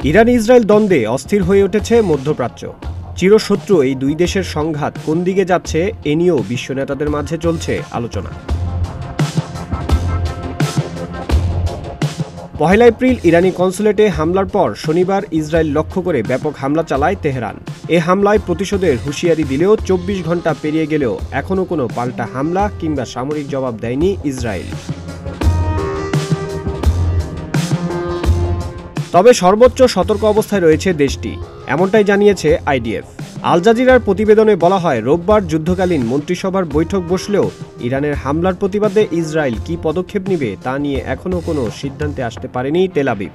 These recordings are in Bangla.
ইরান ইসরায়েল দ্বন্দ্বে অস্থির হয়ে উঠেছে মধ্যপ্রাচ্য। চিরশত্রু এই দুই দেশের সংঘাত কোন দিকে যাচ্ছে এ নিয়েও বিশ্ব নেতাদের মাঝে চলছে আলোচনা। 1 এপ্রিল ইরানি কনসুলেটে হামলার পর শনিবার ইসরায়েল লক্ষ্য করে ব্যাপক হামলা চালায় তেহরান। এ হামলায় প্রতিশোধের হুঁশিয়ারি দিলেও 24 ঘণ্টা পেরিয়ে গেলেও এখনও কোনো পাল্টা হামলা কিংবা সামরিক জবাব দেয়নি ইসরায়েল। তবে সর্বোচ্চ সতর্ক অবস্থায় রয়েছে দেশটি, এমনটাই জানিয়েছে আইডিএফ। আল জাজিরার প্রতিবেদনে বলা হয়, রোববার যুদ্ধকালীন মন্ত্রিসভার বৈঠক বসলেও ইরানের হামলার প্রতিবাদে ইসরায়েল কী পদক্ষেপ নেবে তা নিয়ে এখনও কোনো সিদ্ধান্তে আসতে পারেনি তেল আবিব।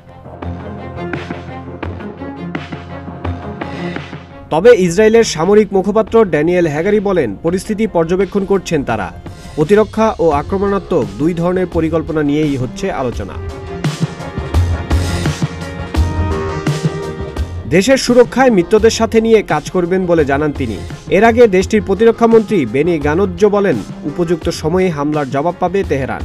তবে ইসরায়েলের সামরিক মুখপাত্র ড্যানিয়েল হ্যাগারি বলেন, পরিস্থিতি পর্যবেক্ষণ করছেন তারা। প্রতিরক্ষা ও আক্রমণাত্মক দুই ধরনের পরিকল্পনা নিয়েই হচ্ছে আলোচনা। দেশের সুরক্ষায় মিত্রদের সাথে নিয়ে কাজ করবেন বলে জানান তিনি। এর আগে দেশটির প্রতিরক্ষামন্ত্রী বেনি গানোজ্জ বলেন, উপযুক্ত সময়ে হামলার জবাব পাবে তেহরান।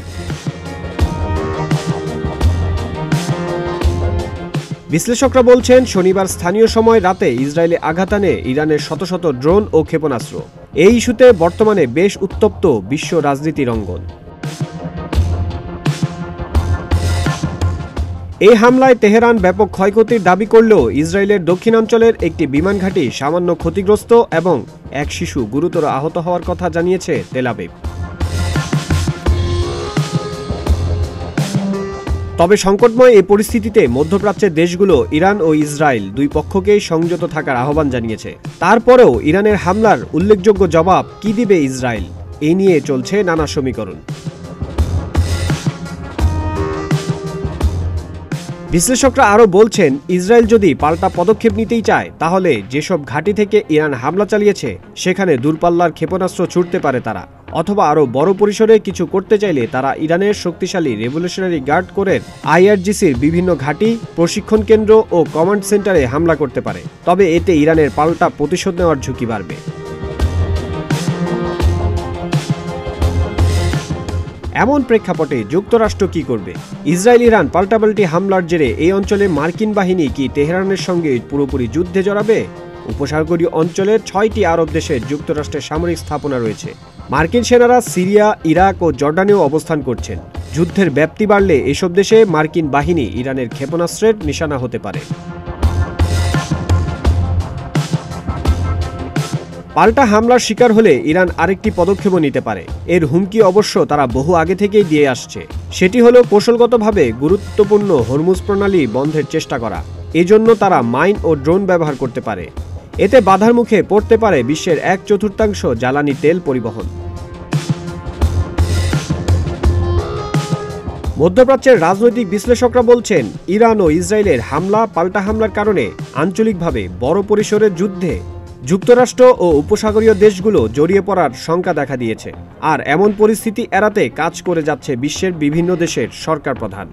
বিশ্লেষকরা বলছেন, শনিবার স্থানীয় সময় রাতে ইসরায়েলে আঘাত আনে ইরানের শত শত ড্রোন ও ক্ষেপণাস্ত্র। এই ইস্যুতে বর্তমানে বেশ উত্তপ্ত বিশ্ব রাজনীতির অঙ্গন। এই হামলায় তেহরান ব্যাপক ক্ষয়ক্ষতির দাবি করলেও ইসরায়েলের দক্ষিণাঞ্চলের একটি বিমান ঘাঁটি সামান্য ক্ষতিগ্রস্ত এবং এক শিশু গুরুতর আহত হওয়ার কথা জানিয়েছে তেল আবিব। তবে সংকটময় এই পরিস্থিতিতে মধ্যপ্রাচ্যের দেশগুলো ইরান ও ইসরায়েল দুই পক্ষকেই সংযত থাকার আহ্বান জানিয়েছে। তারপরেও ইরানের হামলার উল্লেখযোগ্য জবাব কি দিবে ইসরায়েল, এই নিয়ে চলছে নানা সমীকরণ। বিশ্লেষকরা আরও বলছেন, ইসরায়েল যদি পাল্টা পদক্ষেপ নিতেই চায় তাহলে যেসব ঘাঁটি থেকে ইরান হামলা চালিয়েছে সেখানে দূরপাল্লার ক্ষেপণাস্ত্র ছুড়তে পারে তারা, অথবা আরও বড় পরিসরে কিছু করতে চাইলে তারা ইরানের শক্তিশালী রেভলিউশনারি গার্ড কোরের আইআরজিসির বিভিন্ন ঘাঁটি, প্রশিক্ষণ কেন্দ্র ও কমান্ড সেন্টারে হামলা করতে পারে। তবে এতে ইরানের পাল্টা প্রতিশোধ নেওয়ার ঝুঁকি বাড়বে। এমন প্রেক্ষাপটে যুক্তরাষ্ট্র কি করবে? ইসরায়েল ইরান পাল্টাপাল্টি হামলার জেরে এই অঞ্চলে মার্কিন বাহিনী কি তেহরানের সঙ্গে পুরোপুরি যুদ্ধে জড়াবে? উপসাগরীয় অঞ্চলের 6টি আরব দেশের যুক্তরাষ্ট্রের সামরিক স্থাপনা রয়েছে। মার্কিন সেনারা সিরিয়া, ইরাক ও জর্ডানেও অবস্থান করছেন। যুদ্ধের ব্যাপ্তি বাড়লে এসব দেশে মার্কিন বাহিনী ইরানের ক্ষেপণাস্ত্রের নিশানা হতে পারে। পাল্টা হামলার শিকার হলে ইরান আরেকটি পদক্ষেপও নিতে পারে। এর হুমকি অবশ্য তারা বহু আগে থেকেই দিয়ে আসছে। সেটি হলো কৌশলগতভাবে গুরুত্বপূর্ণ হরমুজ প্রণালী বন্ধের চেষ্টা করা। এজন্য তারা মাইন ও ড্রোন ব্যবহার করতে পারে। এতে বাধার মুখে পড়তে পারে বিশ্বের 1/4 জ্বালানি তেল পরিবহন। মধ্যপ্রাচ্যের রাজনৈতিক বিশ্লেষকরা বলছেন, ইরান ও ইসরায়েলের পাল্টা হামলার কারণে আঞ্চলিকভাবে বড় পরিসরের যুদ্ধে যুক্তরাষ্ট্র ও উপসাগরীয় দেশগুলো জড়িয়ে পড়ার শঙ্কা দেখা দিয়েছে। আর এমন পরিস্থিতি এড়াতে কাজ করে যাচ্ছে বিশ্বের বিভিন্ন দেশের সরকার প্রধান।